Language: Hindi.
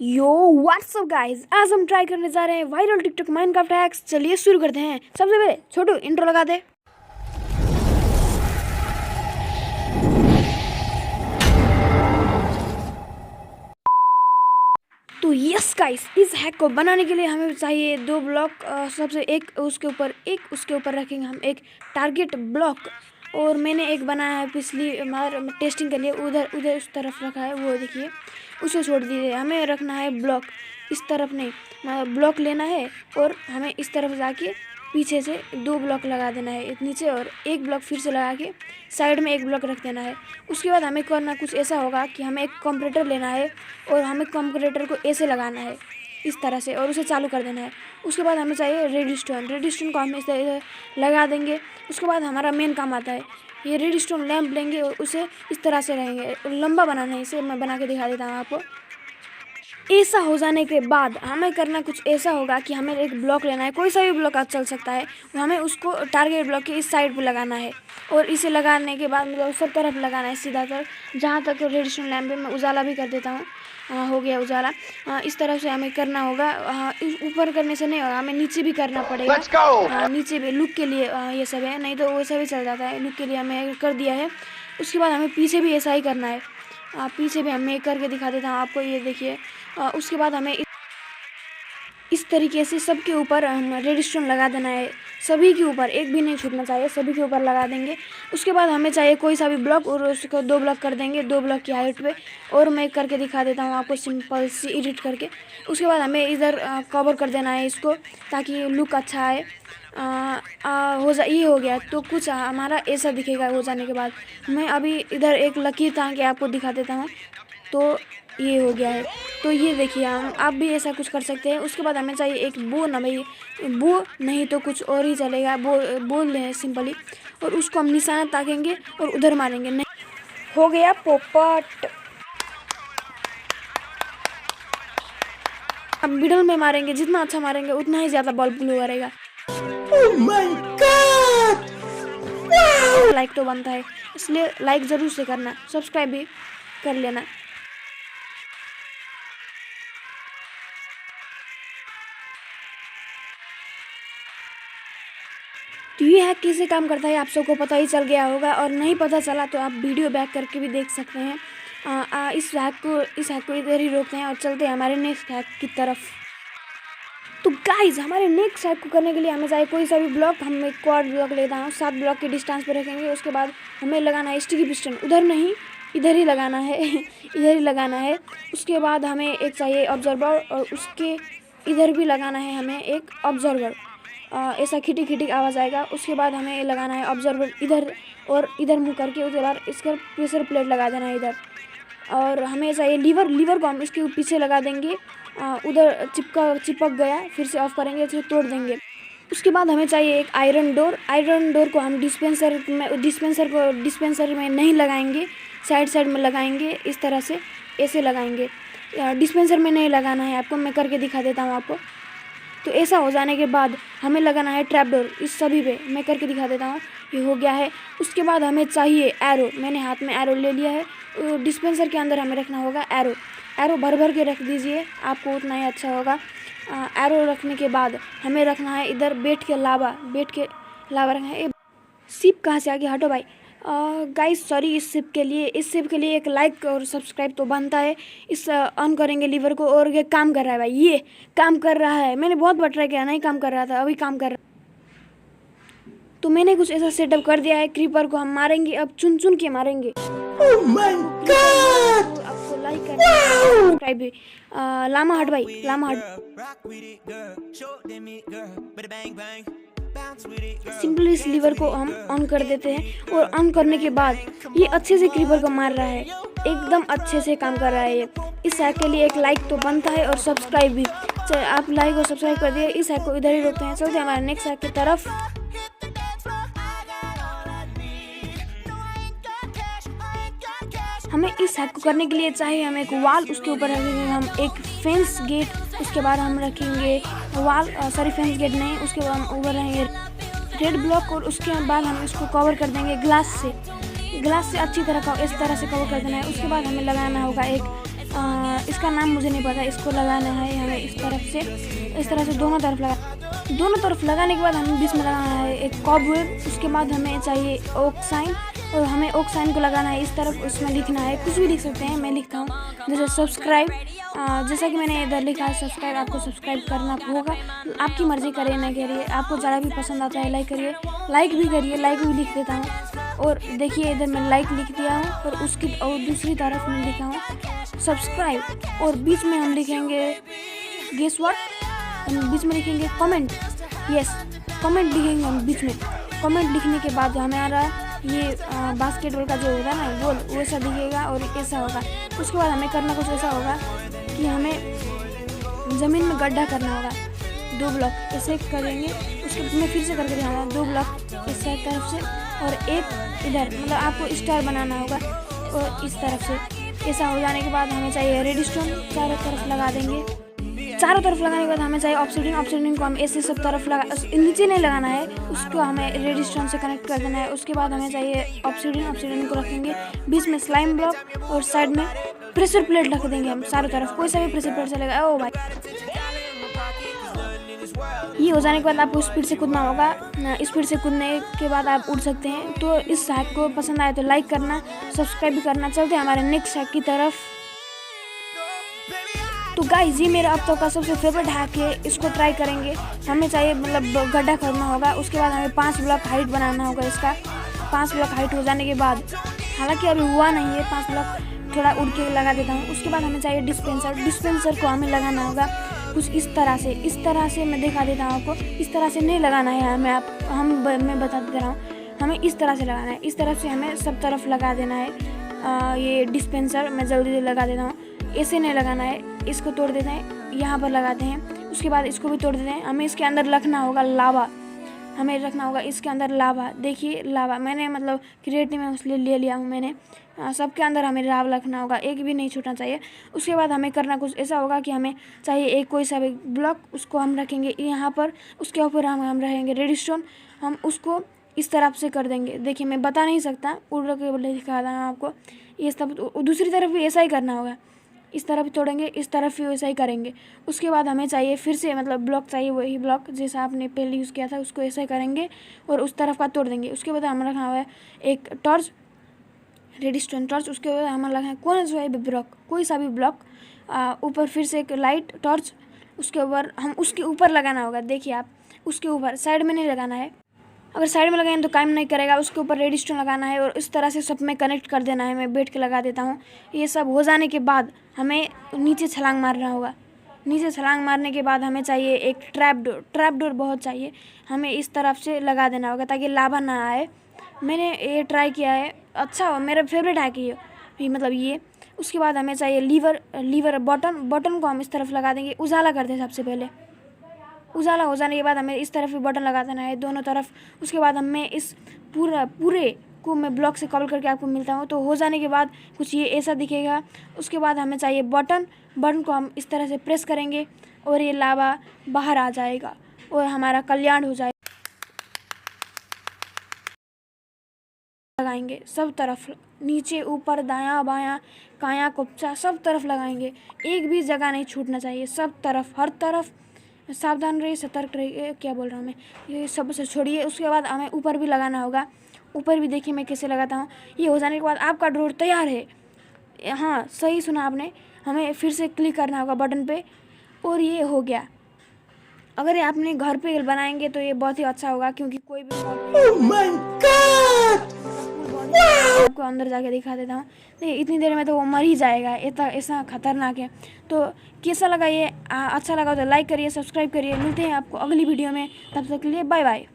यो व्हाट्सअप गाइस, आज हम ट्राई करने जा रहे हैं वायरल टिकटॉक माइनक्राफ्ट हैक्स। चलिए शुरू करते हैं। सबसे पहले छोटू इंट्रो लगा दे। तो यस गाइस, इस हैक को बनाने के लिए हमें चाहिए दो ब्लॉक। सबसे एक उसके ऊपर रखेंगे हम एक टारगेट ब्लॉक। और मैंने एक बनाया है पिछली टेस्टिंग के लिए, उधर उस तरफ रखा है, वो देखिए, उसे छोड़ दीजिए। हमें रखना है ब्लॉक इस तरफ नहीं, ब्लॉक लेना है और हमें इस तरफ जाके पीछे से दो ब्लॉक लगा देना है नीचे, और एक ब्लॉक फिर से लगा के साइड में एक ब्लॉक रख देना है। उसके बाद हमें करना कुछ ऐसा होगा कि हमें एक कंप्रेटर लेना है और हमें कंप्रेटर को ऐसे लगाना है इस तरह से, और उसे चालू कर देना है। उसके बाद हमें चाहिए रेडस्टोन को हम इस तरह लगा देंगे। उसके बाद हमारा मेन काम आता है, ये रेडस्टोन लैंप लेंगे और उसे इस तरह से रहेंगे। लंबा बनाना है इसे, मैं बना के दिखा देता हूँ आपको। ऐसा हो जाने के बाद हमें करना कुछ ऐसा होगा कि हमें एक ब्लॉक लेना है, कोई सा भी ब्लॉक आज चल सकता है। हमें उसको टारगेट ब्लॉक के इस साइड पे लगाना है, और इसे लगाने के बाद मतलब सब तरफ लगाना है सीधा तर, जहाँ तक रेडिएशन लैम्प में। मैं उजाला भी कर देता हूँ। हो गया उजाला। इस तरफ से हमें करना होगा। ऊपर करने से नहीं होगा, हमें नीचे भी करना पड़ेगा। नीचे भी लुक के लिए ये सब है, नहीं तो वैसा भी चल जाता है। लुक के लिए हमें कर दिया है। उसके बाद हमें पीछे भी ऐसा ही करना है। पीछे भी हमें करके दिखा देता हूँ आपको, ये देखिए। उसके बाद हमें इस तरीके से सबके ऊपर रेडस्टोन लगा देना है, सभी के ऊपर, एक भी नहीं छूटना चाहिए, सभी के ऊपर लगा देंगे। उसके बाद हमें चाहिए कोई सा भी ब्लॉक, और उसको दो ब्लॉक कर देंगे, 2 ब्लॉक की हाइट पे। और मैं करके दिखा देता हूँ आपको सिंपल सी एडिट करके। उसके बाद हमें इधर कवर कर देना है इसको, ताकि लुक अच्छा आए। ये हो गया तो कुछ हमारा ऐसा दिखेगा हो जाने के बाद। मैं अभी इधर एक लकीर टांग के आपको दिखा देता हूँ, तो ये हो गया है। तो ये देखिए, आप भी ऐसा कुछ कर सकते हैं। उसके बाद हमें चाहिए एक बो, ना भाई बो नहीं तो कुछ और ही चलेगा, बोल लें सिंपली। और उसको हम निशाना ताकेंगे और उधर मारेंगे। नहीं हो गया पोपट। अब मिडल में मारेंगे, जितना अच्छा मारेंगे उतना ही ज़्यादा बल्ब ग्लो करेगा। Oh my God! लाइक तो बनता है, इसलिए लाइक ज़रूर से करना, सब्सक्राइब भी कर लेना। तो ये हैक कैसे काम करता है आप सबको पता ही चल गया होगा, और नहीं पता चला तो आप वीडियो बैक करके भी देख सकते हैं। इस हैक को इधर ही रोकते हैं और चलते हैं हमारे नेक्स्ट हैक की तरफ। तो गाइज, हमारे नेक्स्ट हैक को करने के लिए हमें चाहिए कोई सा भी ब्लॉक। हम एक क्वाड ब्लॉक लेता हूँ, 7 ब्लॉक के डिस्टेंस पे रखेंगे। उसके बाद हमें लगाना है स्टिकी पिस्टन, उधर नहीं इधर ही लगाना है इधर ही लगाना है। उसके बाद हमें एक चाहिए ऑब्जर्वर, और उसके इधर भी लगाना है हमें एक ऑब्जर्वर। ऐसा खिटी खिटी आवाज़ आएगा। उसके बाद हमें लगाना है ऑब्जर्वर इधर, और इधर मुँह करके उसके बाद इसका प्रेशर प्लेट लगा देना है इधर। और हमें चाहिए लीवर को हम इसके पीछे लगा देंगे। उधर चिपक गया, फिर से ऑफ करेंगे, फिर तोड़ देंगे। उसके बाद हमें चाहिए एक आयरन डोर को हम डिस्पेंसर में नहीं लगाएंगे, साइड में लगाएंगे, इस तरह से ऐसे लगाएंगे। डिस्पेंसर में नहीं लगाना है आपको, मैं करके दिखा देता हूँ आपको। तो ऐसा हो जाने के बाद हमें लगाना है ट्रैप डोर इस सभी पे, मैं करके दिखा देता हूँ। ये हो गया है। उसके बाद हमें चाहिए एरो, मैंने हाथ में एरो ले लिया है। डिस्पेंसर के अंदर हमें रखना होगा एरो भर के रख दीजिए, आपको उतना ही अच्छा होगा। एरो रखने के बाद हमें रखना है इधर बैठ के लावा रखना है। सिप कहाँ से आ गया, हटो भाई। गाइस सॉरी, इस सिप के लिए एक लाइक और सब्सक्राइब तो बनता है। इस ऑन करेंगे लीवर को, और ये काम कर रहा है भाई, ये काम कर रहा है। मैंने बहुत बार ट्राई किया, नहीं काम कर रहा था, अभी काम कर रहा है। तो मैंने कुछ ऐसा सेटअप कर दिया है। क्रीपर को हम मारेंगे, अब चुन के मारेंगे। Oh my God! आपको लाइक करना है, सब्सक्राइब भी। लामा हट भाई, लामा हट। सिंपली इस लीवर को हम ऑन कर देते हैं, और ऑन करने के बाद ये अच्छे से क्रीपर को मार रहा है, एकदम अच्छे से काम कर रहा है ये। इस हैक के लिए एक लाइक तो बनता है, और सब्सक्राइब भी। चलिए आप लाइक और सब्सक्राइब कर दिए। इस हैक को इधर ही रोकते हैं, चलते हैं हमारे नेक्स्ट हैक की तरफ। हमें इस हैक को करने के लिए चाहिए हमें एक वाल, उसके ऊपर रखेंगे हम एक फेंस गेट। उसके बाद हम रखेंगे फेंस गेट नहीं, उसके बाद हम ऊपर रहेंगे रेड ब्लॉक, और उसके बाद हम इसको कवर कर देंगे ग्लास से अच्छी तरह का, इस तरह से कवर कर देना है। उसके बाद हमें लगाना होगा एक इसका नाम मुझे नहीं पता। इसको लगाना है हमें इस तरह से दोनों तरफ लगाने के बाद हमें बीच में लगाना है एक कॉबवेब। उसके बाद हमें चाहिए ओक साइन, और हमें ओक साइन को लगाना है इस तरफ। उसमें लिखना है, कुछ भी लिख सकते हैं, मैं लिखता हूँ जैसे सब्सक्राइब। जैसा कि मैंने इधर लिखा है सब्सक्राइब, आपको सब्सक्राइब करना होगा। आपकी मर्ज़ी करिए ना करिए, आपको ज़्यादा भी पसंद आता है लाइक करिए, लाइक भी करिए, लाइक भी लिख देता हूँ। और देखिए इधर मैं लाइक लिख दिया हूँ, और दूसरी तरफ में लिखा हूँ सब्सक्राइब, और बीच में हम लिखेंगे गेस व्हाट, हम बीच में लिखेंगे कमेंट। यस, कमेंट लिखेंगे हम बीच में। कमेंट लिखने के बाद हमारा ये बास्केटबॉल का जो होगा ना गोल, वैसा दिखेगा और ऐसा होगा। उसके बाद हमें करना कुछ ऐसा होगा कि हमें ज़मीन में गड्ढा करना होगा, 2 ब्लॉक ऐसे करेंगे। उसके मैं फिर से करके दिखाऊंगा, 2 ब्लॉक इस तरफ से और एक इधर, मतलब आपको स्टार बनाना होगा और इस तरफ से। ऐसा हो जाने के बाद हमें चाहिए रेडस्टोन, चारों तरफ लगा देंगे। चारों तरफ लगाने के बाद हमें चाहिए ऑब्सीडियन को हम ऐसे सब तरफ नीचे नहीं लगाना है, उसको हमें रेडस्टोन से कनेक्ट कर देना है। उसके बाद हमें चाहिए ऑब्सीडियन को रखेंगे बीच में स्लाइम ब्लॉक, और साइड में प्रेशर प्लेट रख देंगे हम चारों तरफ, कोई सा भी प्रेशर प्लेट चलेगा। ओ भाई, ये हो जाने के बाद आपको स्पीड से कूदना होगा। स्पीड से कूदने के बाद आप उड़ सकते हैं। तो इस हैक को पसंद आए तो लाइक करना, सब्सक्राइब भी करना। चलते हैं हमारे नेक्स्ट हैक की तरफ। तो गाइस, ये मेरा अब तक का सबसे फेवरेट हैक है, इसको ट्राई करेंगे। हमें चाहिए मतलब गड्ढा खोदना होगा। उसके बाद हमें 5 ब्लॉक हाइट बनाना होगा इसका। 5 ब्लॉक हाइट हो जाने के बाद, हालांकि अभी हुआ नहीं है, 5 ब्लॉक थोड़ा उड़ के लगा देता हूँ। उसके बाद हमें चाहिए डिस्पेंसर को हमें लगाना होगा कुछ इस तरह से मैं दिखा देता हूँ आपको। इस तरह से नहीं लगाना है हमें, मैं बता दे रहा हूँ, हमें इस तरह से लगाना है। इस तरफ से हमें सब तरफ लगा देना है ये डिस्पेंसर। मैं जल्दी से लगा देता हूँ, ऐसे नहीं लगाना है। इसको तोड़ देते हैं, यहाँ पर लगाते हैं। उसके बाद इसको भी तोड़ देते हैं। हमें इसके अंदर रखना होगा लावा, हमें रखना होगा इसके अंदर लावा। देखिए लावा मैंने मतलब क्रिएटिव में उसलिए ले लिया हूँ मैंने। सबके अंदर हमें लावा रखना होगा, एक भी नहीं छूटना चाहिए। उसके बाद हमें करना कुछ ऐसा होगा कि हमें चाहिए एक कोई सा भी ब्लॉक, उसको हम रखेंगे यहाँ पर। उसके ऊपर हम रहेंगे रेडस्टोन, हम उसको इस तरफ से कर देंगे। देखिए मैं बता नहीं सकता, उड़ के बोले दिखा रहा हूँ आपको। ये सब दूसरी तरफ भी ऐसा ही करना होगा, इस तरफ तोड़ेंगे, इस तरफ भी वैसा ही करेंगे। उसके बाद हमें चाहिए फिर से मतलब ब्लॉक चाहिए, वही ब्लॉक जैसा आपने पहले यूज़ किया था, उसको ऐसा ही करेंगे और उस तरफ का तोड़ देंगे। उसके बाद हमें रखना हुआ है एक टॉर्च, रेडस्टोन टॉर्च। उसके बाद हमें रखना है कौन सा भी ब्लॉक, कोई सा भी ब्लॉक, ऊपर फिर से एक लाइट टॉर्च। उसके ऊपर हम उसके ऊपर लगाना होगा। देखिए आप उसके ऊपर, साइड में नहीं लगाना है। अगर साइड में लगाएंगे तो काम नहीं करेगा। उसके ऊपर रेडस्टोन लगाना है और इस तरह से सब में कनेक्ट कर देना है। मैं बैठ के लगा देता हूँ। ये सब हो जाने के बाद हमें नीचे छलांग मारना होगा। नीचे छलांग मारने के बाद हमें चाहिए एक ट्रैप डोर बहुत चाहिए, हमें इस तरफ से लगा देना होगा ताकि लावा ना आए। मैंने ये ट्राई किया है, अच्छा मेरा फेवरेट है कि ये मतलब ये। उसके बाद हमें चाहिए लीवर बटन को हम इस तरफ लगा देंगे। उजाला करते हैं सबसे पहले। उजाला हो जाने के बाद हमें इस तरफ भी बटन लगा देना है दोनों तरफ। उसके बाद हमें इस पूरे को मैं ब्लॉक से कवर करके आपको मिलता हूँ। तो हो जाने के बाद कुछ ये ऐसा दिखेगा। उसके बाद हमें चाहिए बटन को हम इस तरह से प्रेस करेंगे और ये लावा बाहर आ जाएगा और हमारा कल्याण हो जाएगा। लगाएंगे सब तरफ, नीचे ऊपर दायां बायां काया कुप्चा सब तरफ लगाएंगे। एक भी जगह नहीं छूटना चाहिए, सब तरफ हर तरफ। सावधान रहिए, सतर्क रहिए, क्या बोल रहा हूँ मैं, ये सब से छोड़िए। उसके बाद हमें ऊपर भी लगाना होगा। ऊपर भी देखिए मैं कैसे लगाता हूँ। ये हो जाने के बाद आपका डोर तैयार है। हाँ सही सुना आपने। हमें फिर से क्लिक करना होगा बटन पे और ये हो गया। अगर ये आपने घर पे बनाएंगे तो ये बहुत ही अच्छा होगा, क्योंकि कोई भी Oh my God! आपको अंदर जाके दिखा देता हूँ। देखिए इतनी देर में तो वो मर ही जाएगा, इतना ऐसा खतरनाक है। तो कैसा लगा ये, अच्छा लगा तो लाइक करिए, सब्सक्राइब करिए। मिलते हैं आपको अगली वीडियो में, तब तक के लिए बाय बाय।